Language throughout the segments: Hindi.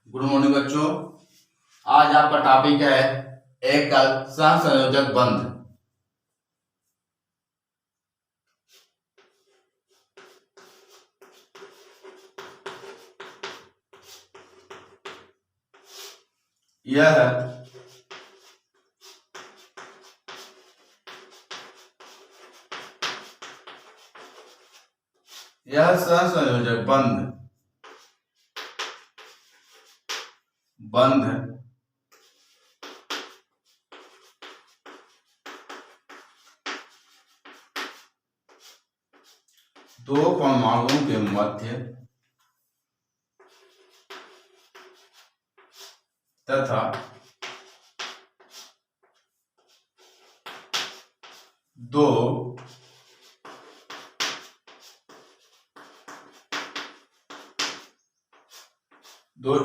गुड मॉर्निंग बच्चों। आज आपका टॉपिक है एकल सहसंयोजक बंध। यह सहसंयोजक बंध दो परमाणुओं के मध्य तथा दो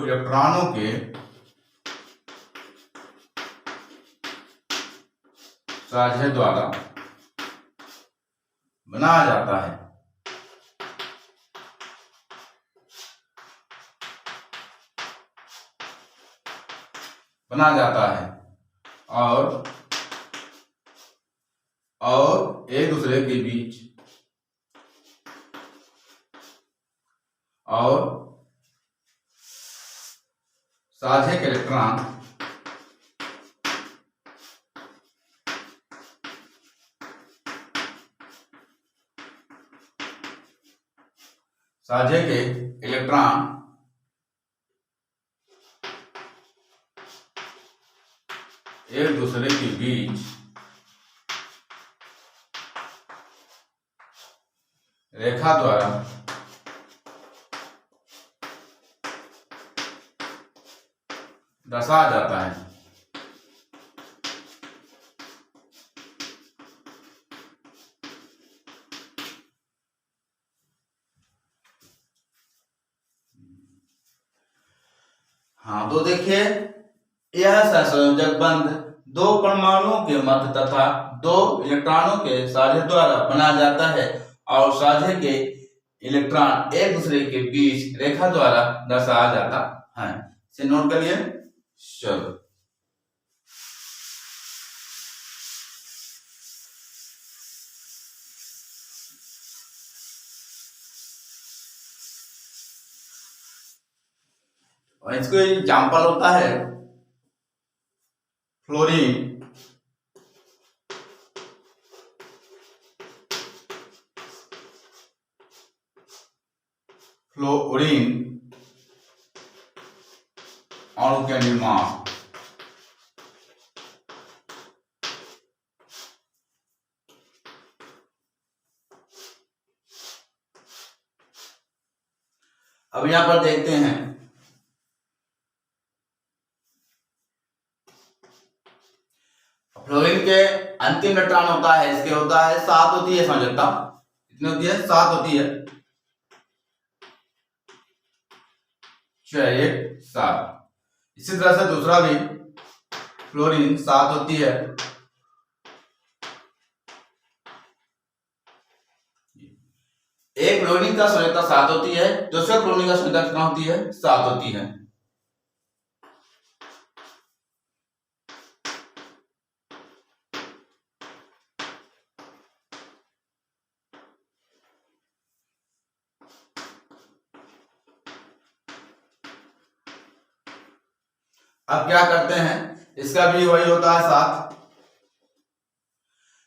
इलेक्ट्रॉनों के साझे द्वारा बनाया जाता है। और एक दूसरे के बीच और साझे के इलेक्ट्रॉन एक दूसरे के बीच रेखा द्वारा दर्शाया जाता है। तो देखिए, यह सहसंयोजक बंध दो परमाणुओं के मध्य तथा दो इलेक्ट्रॉनों के साझे द्वारा बनाया जाता है और साझे के इलेक्ट्रॉन एक दूसरे के बीच रेखा द्वारा दर्शाया जाता है। इसे नोट करिए। चलो, और इसको एग्जाम्पल होता है फ्लोरीन, अणु के निर्माण। अब यहां पर देखते हैं, फ्लोरीन के अंतिम इलेक्ट्रॉन होता है, इसके होता है 7 होती है संयोजकता। कितनी होती है? 7 होती है। 7। इसी तरह से दूसरा भी फ्लोरीन 7 होती है। एक फ्लोरीन का संयोजकता 7 होती है, दूसरे फ्लोरीन का संयोजकता कितना होती है? 7 होती है। अब क्या करते हैं, इसका भी वही होता है 7।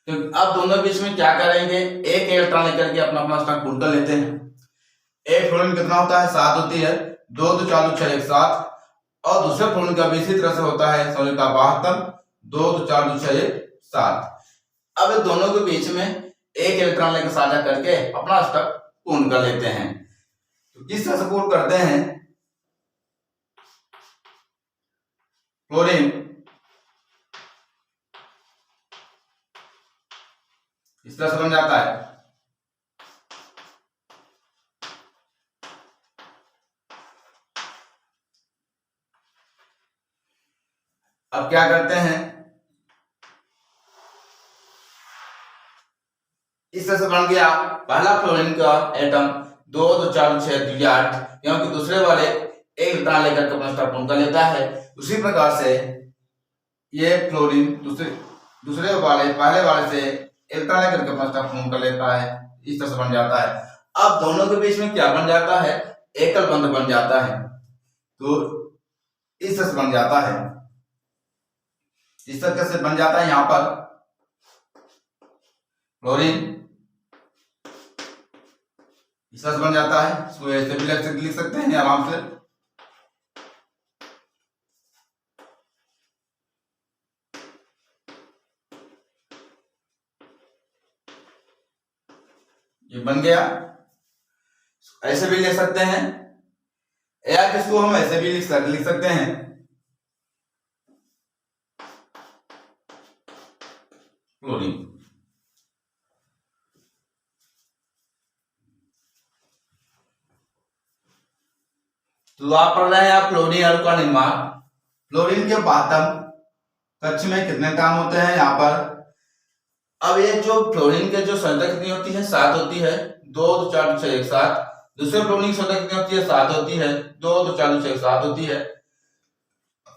तो अब दोनों बीच में क्या करेंगे, एक इलेक्ट्रॉन लेकर के अपना अपना स्थान पूर्ण कर लेते हैं। एक फ्लोरीन कितना होता है? 7 होती है। 2 2 4 2 6 1 7। और दूसरे फ्लोरीन का भी इसी तरह से होता है संयोजकता 72। 2 2 4 2 6 1 7। अब दोनों के बीच में एक इलेक्ट्रॉन लेकर साझा करके अपना स्टक पूर्ण कर लेते हैं। तो किस तरह से पूर्ण करते हैं? फ्लोरीन इस तरह से बन जाता है। अब क्या करते हैं, इस तरह से बन गया पहला फ्लोरीन का एटम 2 2 4 6 2 8, क्योंकि दूसरे वाले एक इलेक्ट्रॉन लेकर के अपना स्टार पूर्ण कर लेता है। उसी प्रकार से ये फ्लोरीन दूसरे वाले पहले वाले से इलेक्ट्रॉन लेकर के अपना स्टार पूर्ण कर लेता है, इस तरह से बन जाता है। अब दोनों के बीच में क्या बन जाता है, एकल बंध बन जाता है। तो इस तरह से बन जाता है, इस तरह से बन जाता है। यहां पर फ्लोरीन इस तरह से बन जाता है, इसको ऐसे भी लिख सकते हैं आराम से। ये बन गया, ऐसे भी ले सकते हैं, या इसको हम ऐसे भी लिख सकते हैं। फ्लोरीन तो आप पढ़ रहे हैं आप फ्लोरीन अणु का निर्माण। फ्लोरीन के बातम कक्ष में कितने इलेक्ट्रॉन होते हैं यहाँ पर। अब ये जो फ्लोरीन के जो संख्या कितनी होती है, 7 होती है, 2 2 4 2 6 1 7। दूसरे फ्लोरीन की संख्या कितनी होती है, 7 होती है, 2 2 4 2 6 1 7 होती है।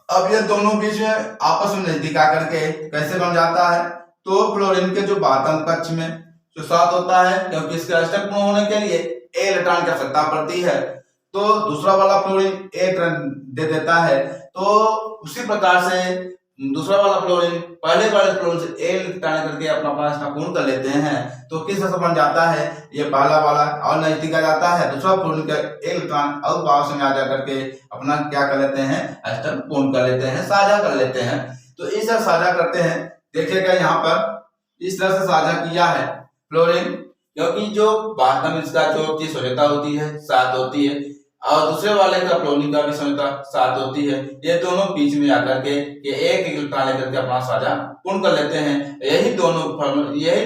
अब ये दोनों बीच में आपस में नजदीक आकर के कैसे बन जाता है, तो फ्लोरीन के जो बातम कक्ष में जो 7 होता है, क्योंकि इसके अष्टक पूर्ण होने के लिए ए इलेक्ट्रॉन की आवश्यकता पड़ती है, तो दूसरा वाला फ्लोरीन ए इलेक्ट्रॉन दे देता है। तो उसी प्रकार से दूसरा वाला फ्लोरीन पहले वाले फ्लोरीन से ए इलेक्ट्रॉन करके अपना अपना पूर्ण कर लेते हैं। तो किस तरह से बन जाता है, ये पहला वाला और नजदीक आ जाता है, दूसरा फ्लोरीन का इलेक्ट्रॉन और पास में आ जा करके अपना क्या कर लेते हैं, अष्टक पूर्ण कर लेते हैं, साझा कर लेते हैं। तो इस तरह साझा करते हैं, देखिएगा यहाँ पर इस तरह से साझा किया है फ्लोरीन, क्योंकि जो बातम इसका जो संयोजकता होती है 7 होती है, और दूसरे वाले का फ्लोरीन का भी संयोजकता 7 होती है। ये दोनों बीच में आकर के ये एक इलेक्ट्रॉन लेकर के अपना साझा पूर्ण कर लेते हैं। यही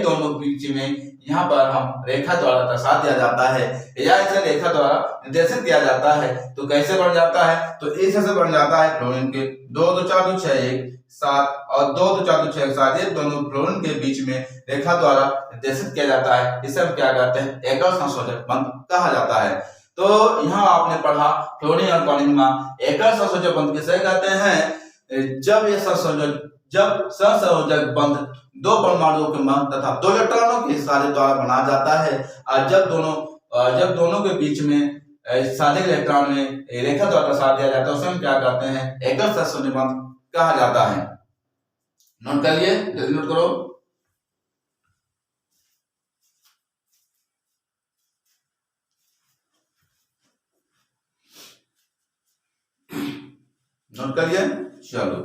दोनों बीच में यहाँ पर हम रेखा द्वारा दर्शा दिया जाता है, या इसे रेखा द्वारा निर्देशित किया जाता है। तो कैसे बन जाता है, तो इस तरह से बन जाता है फ्लोरीन के 2 2 4 2 6 1 7 और 2 2 4 2 6 1 7, ये दोनों फ्लोरीन के बीच में रेखा द्वारा निर्देशित किया जाता है। इसे हम क्या कहते हैं, एकल संयोजक बंध कहा जाता है। तो यहाँ आपने पढ़ा फ्लोरीन और क्लोरीन में एकल संयोजक बंध किसे कहते हैं, जब सहसंयोजक बंध दो परमाणुओं के मन तथा 2 इलेक्ट्रॉनों के साझे द्वारा बनाया जाता है। और जब दोनों के बीच में साझे इलेक्ट्रॉन में रेखा द्वारा दर्शा दिया जाता है, उसे हम क्या कहते हैं, एकल सहसंयोजक बंध कहा जाता है। नोट कर लिए, जल्दी नोट करो। नोट कर लिए, चलो।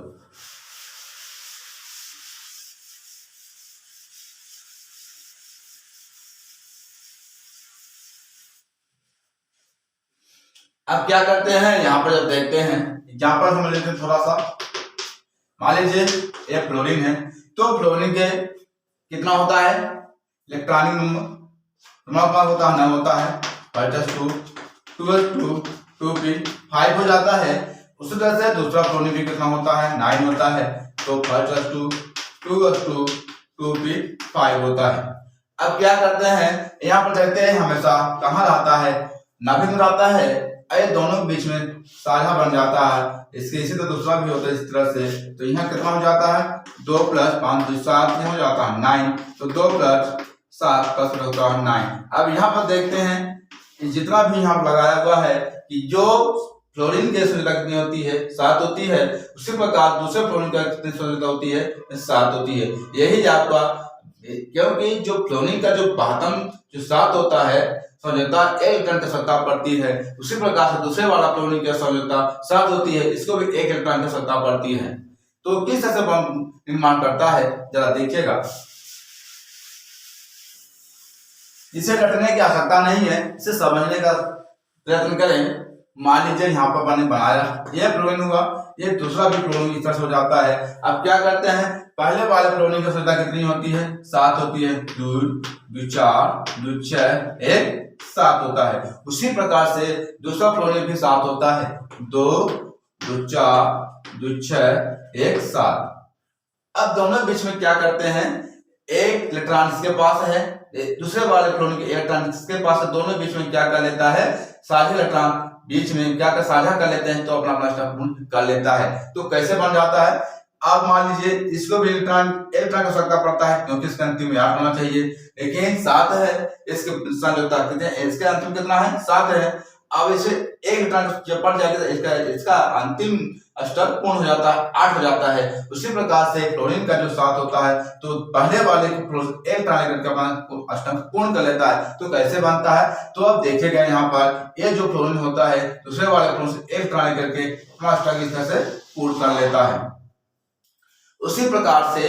अब क्या करते हैं, यहाँ पर जब देखते हैं, यहाँ पर हम लेते हैं थोड़ा सा, मान लीजिए ये फ्लोरीन है, तो फ्लोरीन के कितना होता है, इलेक्ट्रॉनिक नंबर होता है 9 होता है, 5 2 2p 5 हो जाता है। उसी तरह से दूसरा फ्लोरीन भी कितना होता है, 9 होता है, तो 5 2p 5 होता है। अब क्या करते हैं, यहाँ पर देखते हैं हमेशा कहाँ रहता है, नाभिक में रहता है, ये दोनों के बीच में साझा बन जाता है। इसके इसी तो दूसरा भी होता है इस तरह से। तो यहाँ कितना हो जाता है, 2 + 5 = 7 हो जाता है 9, तो 2 + 7 + होता है 9। अब यहाँ पर देखते हैं जितना भी यहाँ लगाया हुआ है कि जो फ्लोरीन की संयोजकता कितनी होती है, 7 होती है, उसी प्रकार दूसरे फ्लोरीन का कितनी संयोजकता होती है, 7 होती है। यही आपका, क्योंकि जो फ्लोरीन का जो बातम जो 7 होता है संयोजकता 1 इलेक्ट्रॉन की आवश्यकता पड़ती है, उसी प्रकार से दूसरे वाला फ्लोरीन की संयोजकता 7 होती है, इसको भी 1 इलेक्ट्रॉन की आवश्यकता पड़ती है। तो किस तरह से निर्माण करता है, जरा देखिएगा। इसे रटने की आवश्यकता नहीं है, इसे समझने का प्रयत्न करें। मान लीजिए यहाँ पर मैंने बनाया, ये फ्लोरीन हुआ, ये दूसरा भी फ्लोरीन इस तरह से हो जाता है। अब क्या करते हैं, पहले वाले फ्लोरीन की संख्या कितनी होती है, 7 होती है, 2 2 4 2 6 1 7 होता है। उसी प्रकार से दूसरा फ्लोरीन भी 7 होता है, 2 2 4 2 6 1 7। अब दोनों बीच में क्या करते हैं, एक इलेक्ट्रॉन इसके पास है, दूसरे वाले फ्लोरीन के इलेक्ट्रॉन इसके पास है, दोनों बीच में क्या कर लेता है, साझे इलेक्ट्रॉन बीच में क्या कर साझा कर लेते हैं तो अपना अपना स्टैंड पूर्ण कर लेता है। तो कैसे बन जाता है, आप मान लीजिए इसको भी इलेक्ट्रॉन की आवश्यकता पड़ता है क्योंकि इसका अंतिम में 8 होना चाहिए, लेकिन 7 है, इसके संयोजकता कितने, इसके अंतिम कितना है 7 है। अब इसे एक इलेक्ट्रॉन जब पड़ जाएगा तो इसका अंतिम स्तर पूर्ण हो जाता है, 8 हो जाता है। उसी प्रकार से क्लोरीन का जो 7 होता है तो पहले वाले को एक ट्रांस करके अपना अष्टक पूर्ण कर लेता है। तो कैसे बनता है, तो अब देखेगा यहाँ पर ये जो क्लोरीन होता है दूसरे वाले क्लोरीन से एक ट्रांस करके अपना अष्टक इस तरह से पूर्ण कर लेता है। उसी प्रकार से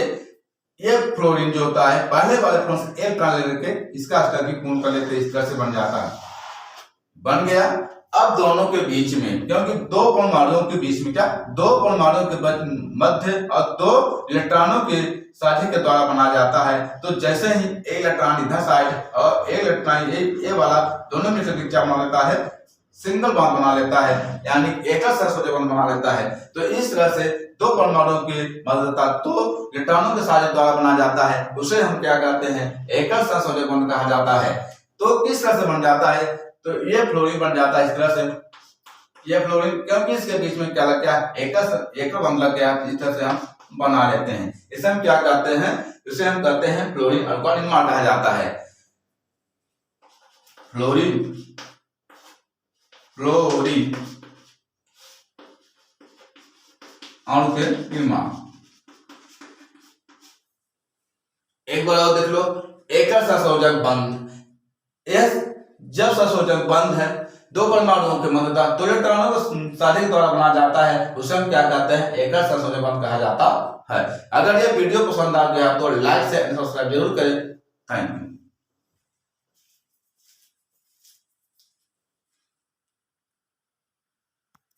ये फ्लोरीन जो होता है पहले वाले फ्लोरीन से एक ट्रांस लेकर इसका अष्टक भी पूर्ण कर लेते, इस तरह से बन जाता है। बन गया। अब दोनों के बीच में, क्योंकि दो परमाणुओं के बीच में क्या, दो परमाणुओं के मध्य और दो इलेक्ट्रॉनों के साझे के द्वारा बनाया जाता है। तो जैसे ही एक इलेक्ट्रॉन इधर साइड और एक इलेक्ट्रॉन ये वाला दोनों में से क्या बना लेता है, सिंगल बॉन्ड बना लेता है, यानी एकल सहसंयोजक बॉन्ड बना लेता है। तो इस तरह से दो परमाणुओं के मध्यस्थता दो इलेक्ट्रॉनों के साझे द्वारा बनाया जाता है, उसे हम क्या कहते हैं, एकल सहसंयोजक बॉन्ड कहा जाता है। तो किस तरह से बन जाता है, तो ये फ्लोरीन बन जाता है इस तरह से, ये फ्लोरीन, क्योंकि इसके बीच में क्या लग गया, एकल बॉन्ड लग गया, इस तरह से हम बना लेते हैं। इसे हम क्या कहते हैं, इसे हम कहते हैं फ्लोरीन अल्कोहल निर्माण कहा जाता है। फ्लोरीन अणु के निर्माण। एक बार और देख लो, एकल सहसंयोजक बंध, यह जब सहसंयोजक बंध है दो परमाणुओं के मध्यस्थता दो इलेक्ट्रॉनों को साझे के द्वारा बनाया जाता है, उसे हम क्या कहते हैं, एकल सहसंयोजक बंध कहा जाता है। अगर ये वीडियो पसंद आ गया तो लाइक से सब्सक्राइब जरूर करें। Thank you.